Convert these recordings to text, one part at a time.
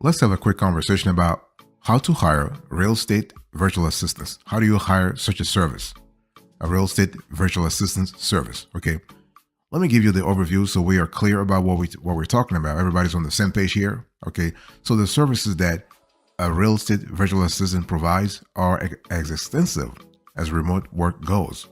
let's have a quick conversation about how to hire real estate virtual assistants. How do you hire such a service? A real estate virtual assistant service. Okay. Let me give you the overview so we are clear about what we're talking about. Everybody's on the same page here. Okay. So the services that a real estate virtual assistant provides are as extensive as remote work goes.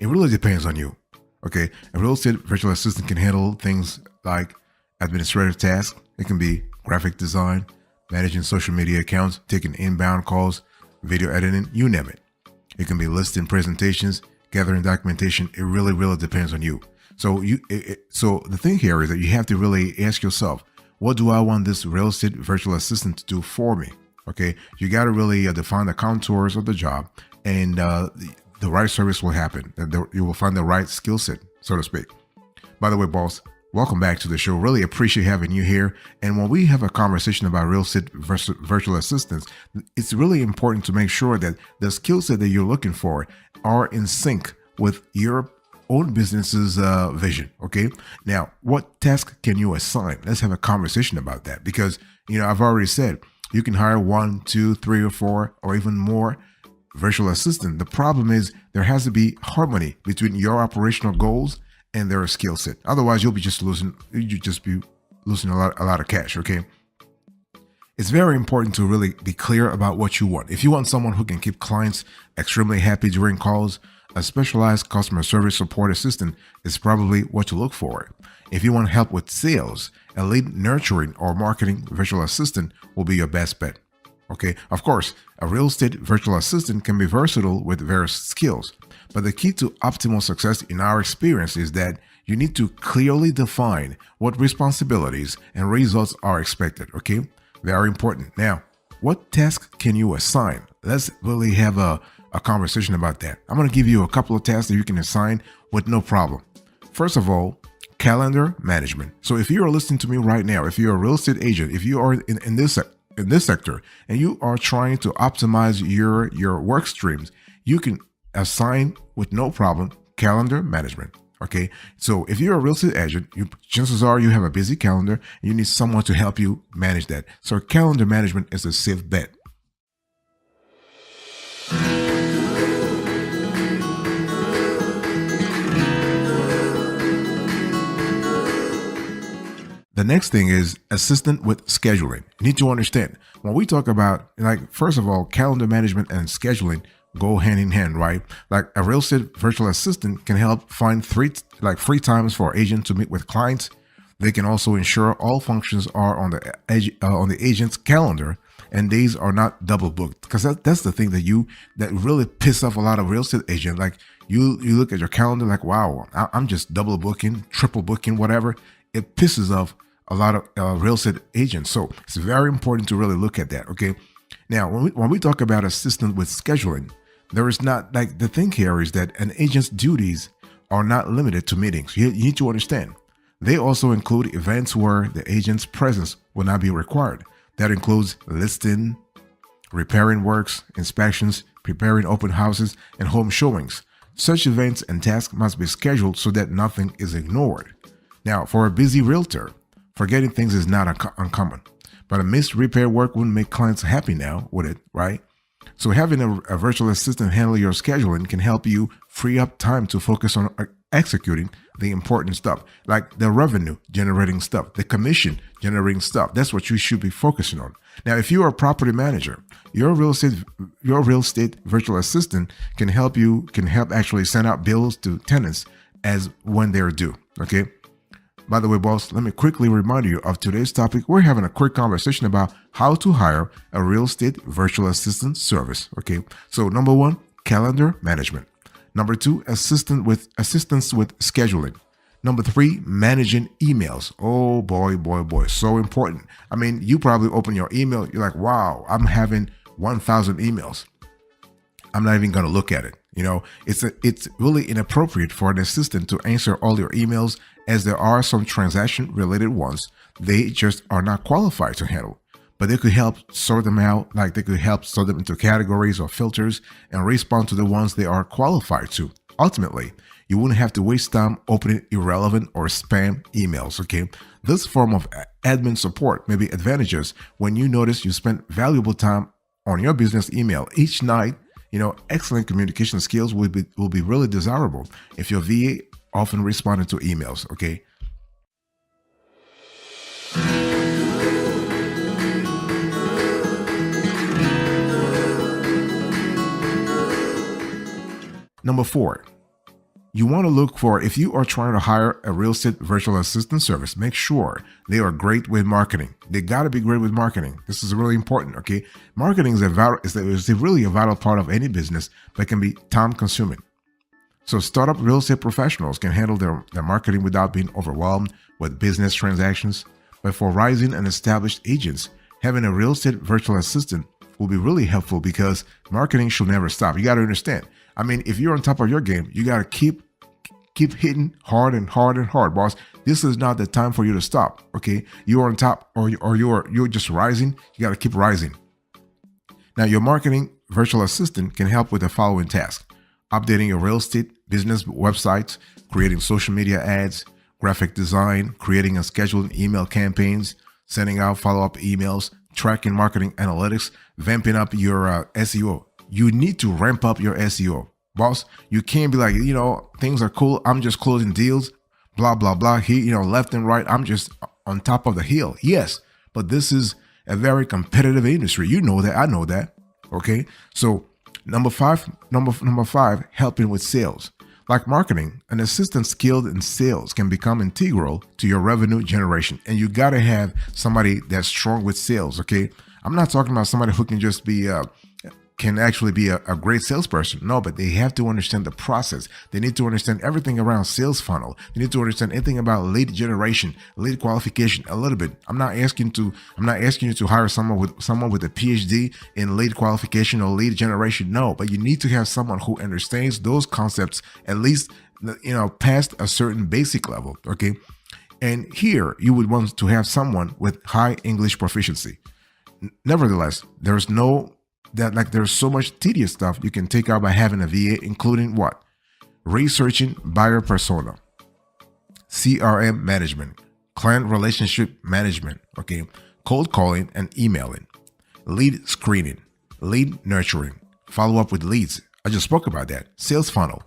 It really depends on you. Okay. A real estate virtual assistant can handle things like administrative tasks. It can be graphic design, managing social media accounts, taking inbound calls, video editing, you name it. It can be listing presentations, gathering documentation. It really depends on you. So so the thing here is that you have to really ask yourself, what do I want this real estate virtual assistant to do for me? Okay, you got to really define the contours of the job, and the right service will happen. You will find the right skill set, so to speak. By the way, boss, welcome back to the show. Really appreciate having you here. And when we have a conversation about real estate virtual assistants, it's really important to make sure that the skill set that you're looking for are in sync with your own business's vision. Okay. Now, what task can you assign? Let's have a conversation about that, because, I've already said you can hire 1, 2, 3, or 4, or even more virtual assistant. The problem is there has to be harmony between your operational goals and their skill set. Otherwise, you'll just be losing a lot of cash. Okay. It's very important to really be clear about what you want. If you want someone who can keep clients extremely happy during calls, a specialized customer service support assistant is probably what you look for. If you want help with sales, a lead nurturing or marketing virtual assistant will be your best bet. Okay, of course, a real estate virtual assistant can be versatile with various skills, but the key to optimal success in our experience is that you need to clearly define what responsibilities and results are expected. Okay, very important. Now, what task can you assign? Let's really have a conversation about that. I'm going to give you a couple of tasks that you can assign with no problem. First of all, calendar management. So if you are listening to me right now, if you're a real estate agent, if you are in this sector and you are trying to optimize your work streams, you can assign with no problem calendar management. Okay. So if you're a real estate agent, chances are you have a busy calendar and you need someone to help you manage that. So calendar management is a safe bet. The next thing is assistant with scheduling. You need to understand, when we talk about, first of all, calendar management and scheduling go hand in hand, right? Like a real estate virtual assistant can help find free times for agents to meet with clients. They can also ensure all functions are on the agent's calendar and days are not double booked. Because that's the thing that really piss off a lot of real estate agents. Like you look at your calendar like, wow, I'm just double booking, triple booking, whatever. It pisses off a lot of real estate agents. So it's very important to really look at that. Okay. Now, when we talk about assistant with scheduling, there is not, the thing here is that an agent's duties are not limited to meetings. You need to understand. They also include events where the agent's presence will not be required. That includes listing, repairing works, inspections, preparing open houses, and home showings. Such events and tasks must be scheduled so that nothing is ignored. Now, for a busy realtor, forgetting things is not uncommon, but a missed repair work wouldn't make clients happy now, would it, right? So having a virtual assistant handle your scheduling can help you free up time to focus on executing the important stuff, like the revenue generating stuff, the commission generating stuff. That's what you should be focusing on. Now, if you're a property manager, your real estate virtual assistant can help actually send out bills to tenants as when they're due. Okay. By the way, boss, let me quickly remind you of today's topic. We're having a quick conversation about how to hire a real estate virtual assistant service. Okay. So number 1, calendar management. Number 2, assistance with scheduling. Number 3, managing emails. Oh boy. So important. I mean, you probably open your email. You're like, wow, I'm having 1,000 emails. I'm not even going to look at it. It's really inappropriate for an assistant to answer all your emails, as there are some transaction related ones they just are not qualified to handle. But they could help sort them out, they could help sort them into categories or filters and respond to the ones they are qualified to. Ultimately, you wouldn't have to waste time opening irrelevant or spam emails. Okay, This form of admin support may be advantageous when you notice you spend valuable time on your business email each night. Excellent communication skills will be really desirable if your VA often responded to emails. Okay. Number 4, you want to look for, if you are trying to hire a real estate virtual assistant service, make sure they are great with marketing. They got to be great with marketing. This is really important. Okay. Marketing is really a vital part of any business, but can be time consuming. So startup real estate professionals can handle their marketing without being overwhelmed with business transactions. But for rising and established agents, having a real estate virtual assistant will be really helpful because marketing should never stop. You got to understand. I mean, if you're on top of your game, you got to keep hitting hard and hard and hard, boss. This is not the time for you to stop. Okay. You're on top or you're just rising. You got to keep rising. Now, your marketing virtual assistant can help with the following tasks: updating your real estate business websites, creating social media ads, graphic design, creating and scheduling email campaigns, sending out follow-up emails, tracking marketing analytics, vamping up your SEO. You need to ramp up your SEO, boss. You can't be like, things are cool, I'm just closing deals, blah, blah, blah. Left and right, I'm just on top of the hill. Yes, but this is a very competitive industry. You know that, I know that. Okay. So number five, helping with sales. Like marketing, an assistant skilled in sales can become integral to your revenue generation. And you got to have somebody that's strong with sales. Okay. I'm not talking about somebody who can just be, can actually be a great salesperson. No, but they have to understand the process. They need to understand everything around sales funnel. They need to understand anything about lead generation, lead qualification a little bit. I'm not asking you to hire someone with a PhD in lead qualification or lead generation. No, but you need to have someone who understands those concepts, at least, past a certain basic level. Okay. And here you would want to have someone with high English proficiency. Nevertheless, there's so much tedious stuff you can take out by having a VA, including what? Researching buyer persona, CRM management, client relationship management, okay, cold calling and emailing, lead screening, lead nurturing, follow up with leads. I just spoke about that. Sales funnel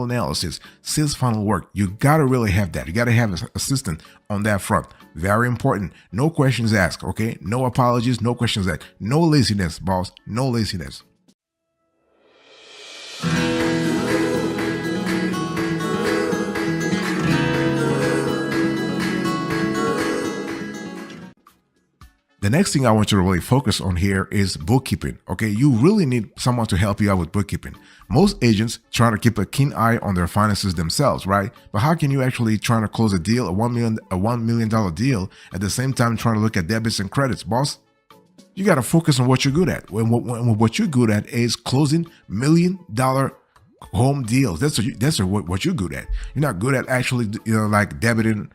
analysis, sales funnel work. You got to really have that. You got to have an assistant on that front. Very important. No questions asked. Okay. No apologies. No questions asked. No laziness, boss. No laziness. The next thing I want you to really focus on here is bookkeeping. Okay, you really need someone to help you out with bookkeeping. Most agents try to keep a keen eye on their finances themselves, right? But how can you actually try to close a deal, a $1 million deal, at the same time trying to look at debits and credits, boss? You got to focus on what you're good at. What you're good at is closing $1 million home deals. That's what you're good at. You're not good at actually, like debiting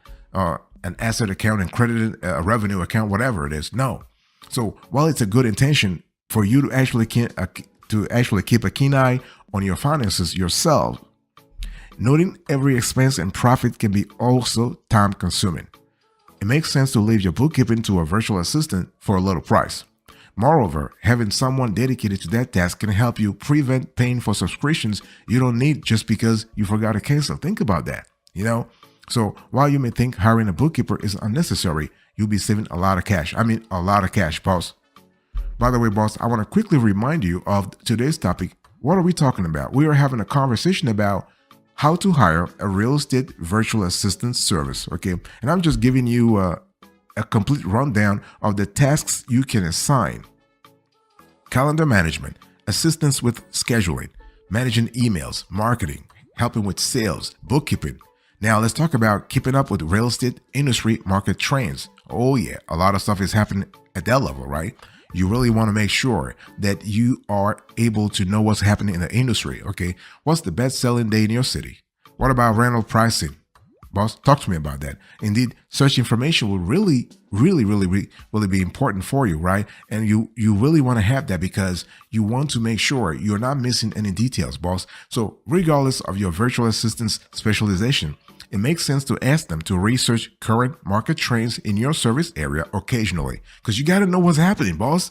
an asset account and crediting a revenue account, whatever it is. No. So while it's a good intention for you to actually keep a keen eye on your finances yourself, noting every expense and profit can be also time consuming. It makes sense to leave your bookkeeping to a virtual assistant for a little price. Moreover, having someone dedicated to that task can help you prevent paying for subscriptions you don't need just because you forgot to cancel. Think about that, So while you may think hiring a bookkeeper is unnecessary, you'll be saving a lot of cash. I mean, a lot of cash, boss. By the way, boss, I want to quickly remind you of today's topic. What are we talking about? We are having a conversation about how to hire a real estate virtual assistant service. Okay. And I'm just giving you a complete rundown of the tasks you can assign: calendar management, assistance with scheduling, managing emails, marketing, helping with sales, bookkeeping. Now let's talk about keeping up with real estate industry market trends. Oh yeah, a lot of stuff is happening at that level, right? You really want to make sure that you are able to know what's happening in the industry. Okay, what's the best selling day in your city? What about rental pricing? Boss, talk to me about that. Indeed, such information will really be important for you, right? And you really want to have that because you want to make sure you're not missing any details, boss. So regardless of your virtual assistant's specialization, it makes sense to ask them to research current market trends in your service area occasionally, because you got to know what's happening, boss.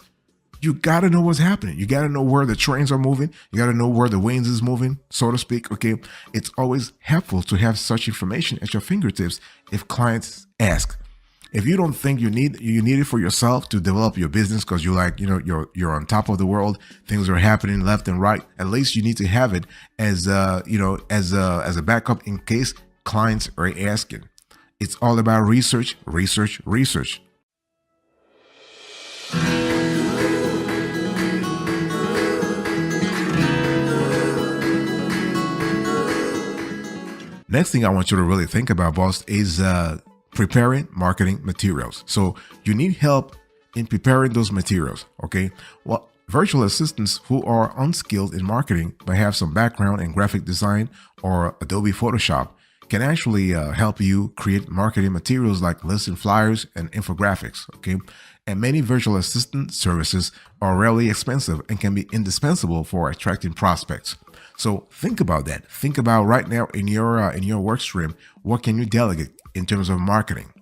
You got to know what's happening. You got to know where the trains are moving. You got to know where the winds is moving, so to speak. Okay. It's always helpful to have such information at your fingertips if clients ask. If you don't think you need it for yourself to develop your business because you like, you're on top of the world, things are happening left and right, at least you need to have it as as a backup in case clients are asking. It's all about research, research, research. Next thing I want you to really think about, boss, is preparing marketing materials. So you need help in preparing those materials, okay? Well, virtual assistants who are unskilled in marketing but have some background in graphic design or Adobe Photoshop can actually help you create marketing materials like lists and flyers and infographics, okay? And many virtual assistant services are rarely expensive and can be indispensable for attracting prospects. So think about that. Think about right now in your work stream, what can you delegate in terms of marketing?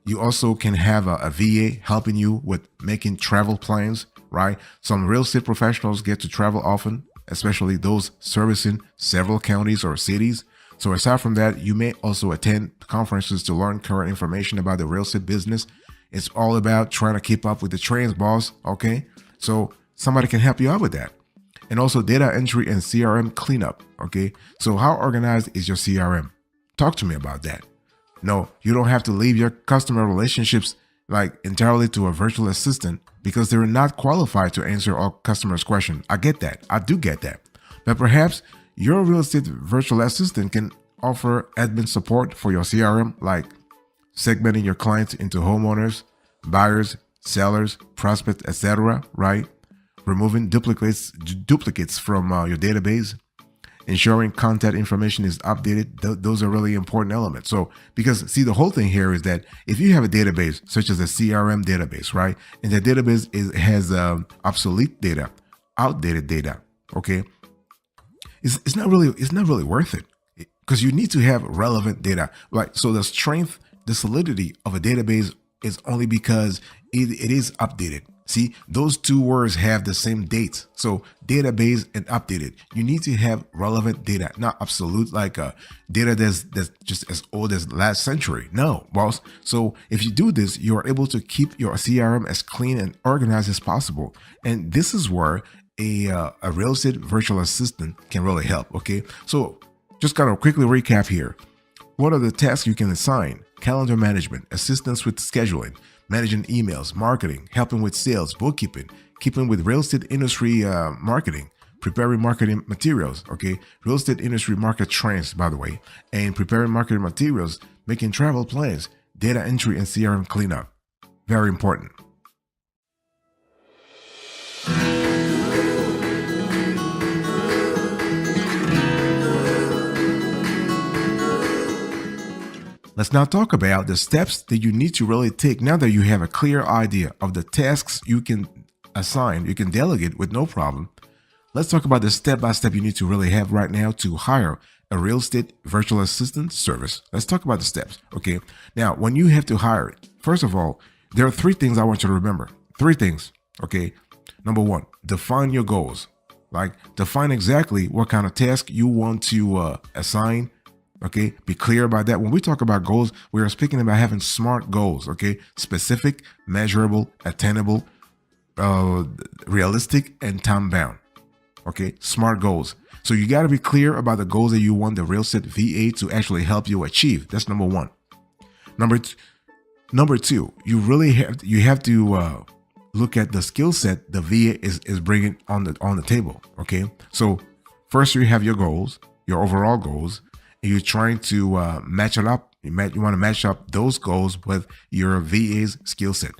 You also can have a VA helping you with making travel plans, right? Some real estate professionals get to travel often, especially those servicing several counties or cities. So aside from that, you may also attend conferences to learn current information about the real estate business. It's all about trying to keep up with the trends, boss, okay? So somebody can help you out with that. And also data entry and CRM cleanup, okay? So how organized is your CRM? Talk to me about that. No, you don't have to leave your customer relationships like entirely to a virtual assistant because they're not qualified to answer all customers' questions. I get that. I do get that. But perhaps your real estate virtual assistant can offer admin support for your CRM, like segmenting your clients into homeowners, buyers, sellers, prospects, etc., right? Removing duplicates from your database, ensuring contact information is updated. Those are really important elements. So, because see, the whole thing here is that if you have a database such as a CRM database, right, and the database has obsolete data, outdated data, okay, it's not really worth it because you need to have relevant data. Right. So the strength, the solidity of a database is only because it is updated. See, those two words have the same dates. So database and updated. You need to have relevant data, not absolute like data that's just as old as last century. No, boss. So if you do this, you are able to keep your CRM as clean and organized as possible. And this is where a real estate virtual assistant can really help. Okay. So just kind of quickly recap here. What are the tasks you can assign? Calendar management, assistance with scheduling, managing emails, marketing, helping with sales, bookkeeping, keeping with real estate industry marketing, preparing marketing materials, okay? Real estate industry market trends, by the way, and preparing marketing materials, making travel plans, data entry and CRM cleanup. Very important. Let's now talk about the steps that you need to really take now that you have a clear idea of the tasks you can assign, you can delegate with no problem. Let's talk about the step-by-step you need to really have right now to hire a real estate virtual assistant service. Let's talk about the steps, okay? Now, when you have to hire it, first of all, there are 3 things I want you to remember. 3 things, okay? Number 1, define your goals. Like, define exactly what kind of task you want to assign. Okay, be clear about that. When we talk about goals, we are speaking about having SMART goals. Okay, specific, measurable, attainable, realistic, and time bound. Okay, SMART goals. So you got to be clear about the goals that you want the real estate VA to actually help you achieve. That's number 1. Number 2, you have to look at the skill set the VA is bringing on the table. Okay, so first you have your goals, your overall goals. And you're trying to match it up. You want to match up those goals with your VA's skill set.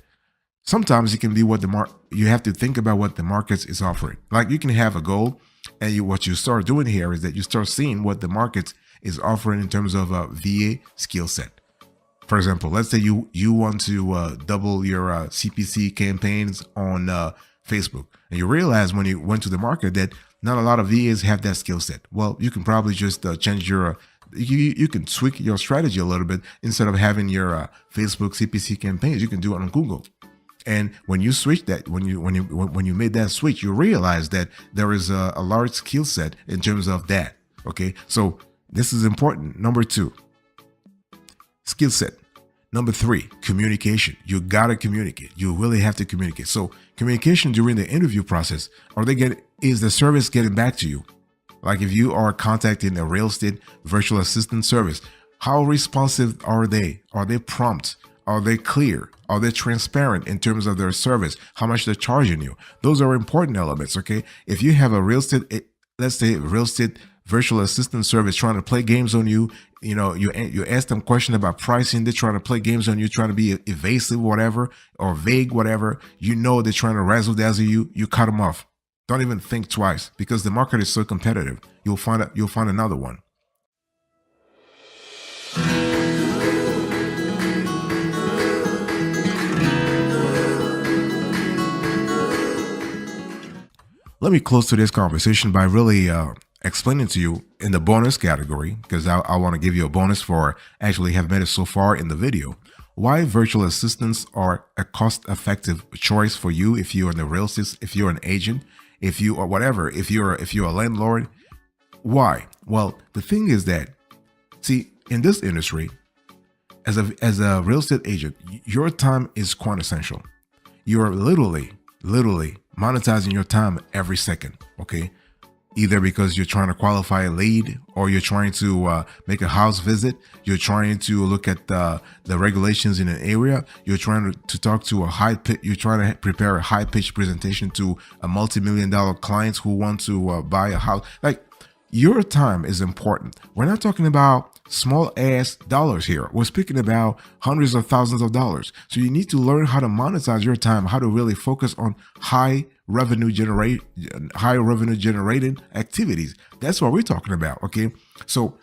Sometimes it can be what you have to think about what the market is offering. Like you can have a goal, and what you start doing here is that you start seeing what the market is offering in terms of a VA skill set. For example, let's say you want to double your CPC campaigns on Facebook, and you realize when you went to the market that not a lot of VAs have that skill set. Well, you can probably just change your You can tweak your strategy a little bit. Instead of having your Facebook CPC campaigns, you can do it on Google. And when you switch that, when you made that switch, you realize that there is a large skill set in terms of that. Okay, so this is important. Number 2, skill set. Number 3, communication. You gotta communicate. You really have to communicate. So communication during the interview process. Is the service getting back to you? Like if you are contacting a real estate virtual assistant service, how responsive are they? Are they prompt? Are they clear? Are they transparent in terms of their service? How much they're charging you? Those are important elements, okay? If you have a real estate, let's say real estate virtual assistant service trying to play games on you, you ask them question about pricing, they're trying to play games on you, trying to be evasive, whatever, or vague, whatever, they're trying to razzle dazzle you, you cut them off. Don't even think twice, because the market is so competitive. You'll find another one. Let me close today's conversation by really explaining to you in the bonus category, because I want to give you a bonus for actually have made it so far in the video, why virtual assistants are a cost-effective choice for you if you're in the real estate, if you're an agent, if you or whatever, if you're a landlord. Why? Well, the thing is that, see, in this industry, as a real estate agent, your time is quintessential. You're literally monetizing your time every second, okay? Either because you're trying to qualify a lead, or you're trying to make a house visit, you're trying to look at the regulations in an area, you're trying to talk to you're trying to prepare a high-pitched presentation to a multi-million-dollar clients who want to buy a house. Like, your time is important. We're not talking about small ass dollars here. We're speaking about hundreds of thousands of dollars. So you need to learn how to monetize your time, how to really focus on high revenue generated activities. That's what we're talking about. Okay. So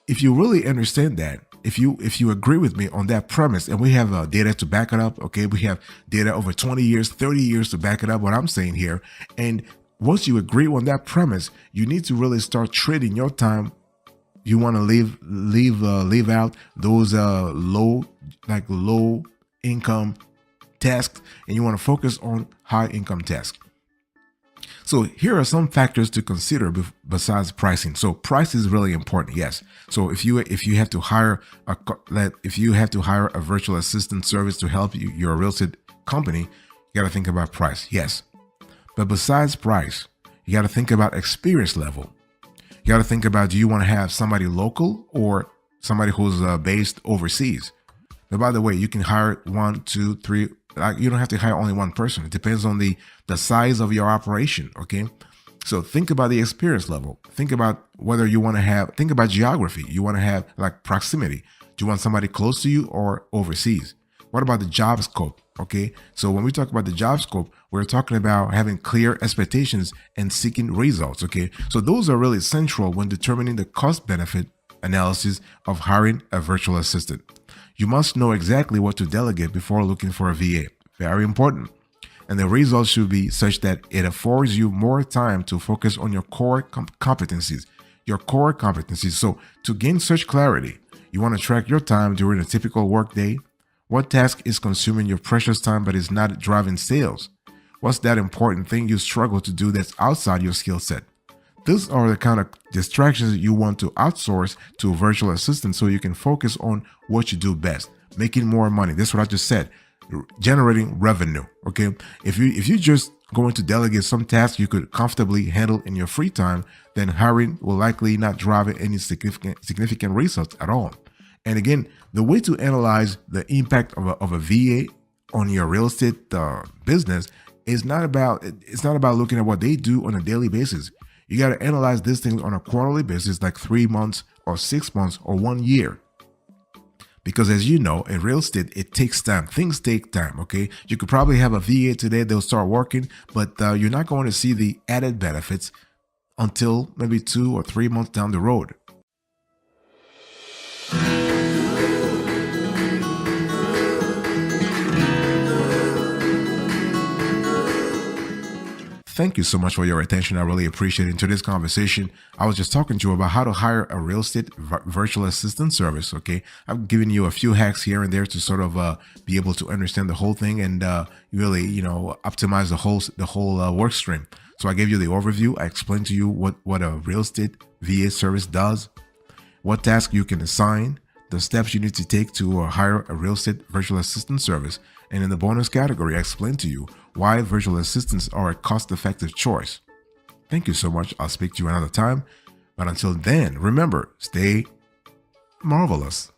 if you really understand that, if you agree with me on that premise, and we have data to back it up, okay, we have data over 20 years, 30 years to back it up, what I'm saying here. And once you agree on that premise, you need to really start trading your time. You want to leave out those low income tasks, and you want to focus on high income tasks. So here are some factors to consider besides pricing. So price is really important, yes. So if you have to hire a virtual assistant service to help you, your real estate company, you got to think about price, yes. But besides price, you got to think about experience level. You got to think about, do you want to have somebody local or somebody who's based overseas? But by the way, you can hire 1, 2, 3. You don't have to hire only one person. It depends on the size of your operation. Okay. So think about the experience level. Think about whether you want to think about geography. You want to have like proximity. Do you want somebody close to you or overseas? What about the job scope? Okay. So when we talk about the job scope, we're talking about having clear expectations and seeking results. Okay. So those are really central when determining the cost benefit analysis of hiring a virtual assistant. You must know exactly what to delegate before looking for a VA. Very important. And the results should be such that it affords you more time to focus on your core competencies. So to gain such clarity, you want to track your time during a typical workday. What task is consuming your precious time but is not driving sales? What's that important thing you struggle to do that's outside your skill set? These are the kind of distractions you want to outsource to a virtual assistant so you can focus on what you do best, making more money. That's what I just said, generating revenue. Okay. If you just going to delegate some tasks you could comfortably handle in your free time, then hiring will likely not drive any significant results at all. And again, the way to analyze the impact of a VA on your real estate business is not about looking at what they do on a daily basis. You got to analyze these things on a quarterly basis, like 3 months or 6 months or 1 year. Because as you know, in real estate, it takes time. Things take time, okay? You could probably have a VA today, they'll start working, but you're not going to see the added benefits until maybe 2 or 3 months down the road. Thank you so much for your attention. I really appreciate it. In today's conversation, I was just talking to you about how to hire a real estate virtual assistant service. Okay, I've given you a few hacks here and there to sort of be able to understand the whole thing and really, optimize the whole work stream. So I gave you the overview. I explained to you what a real estate VA service does, what task you can assign, the steps you need to take to hire a real estate virtual assistant service. And in the bonus category, I explained to you why virtual assistants are a cost-effective choice. Thank you so much. I'll speak to you another time. But until then, remember, stay marvelous.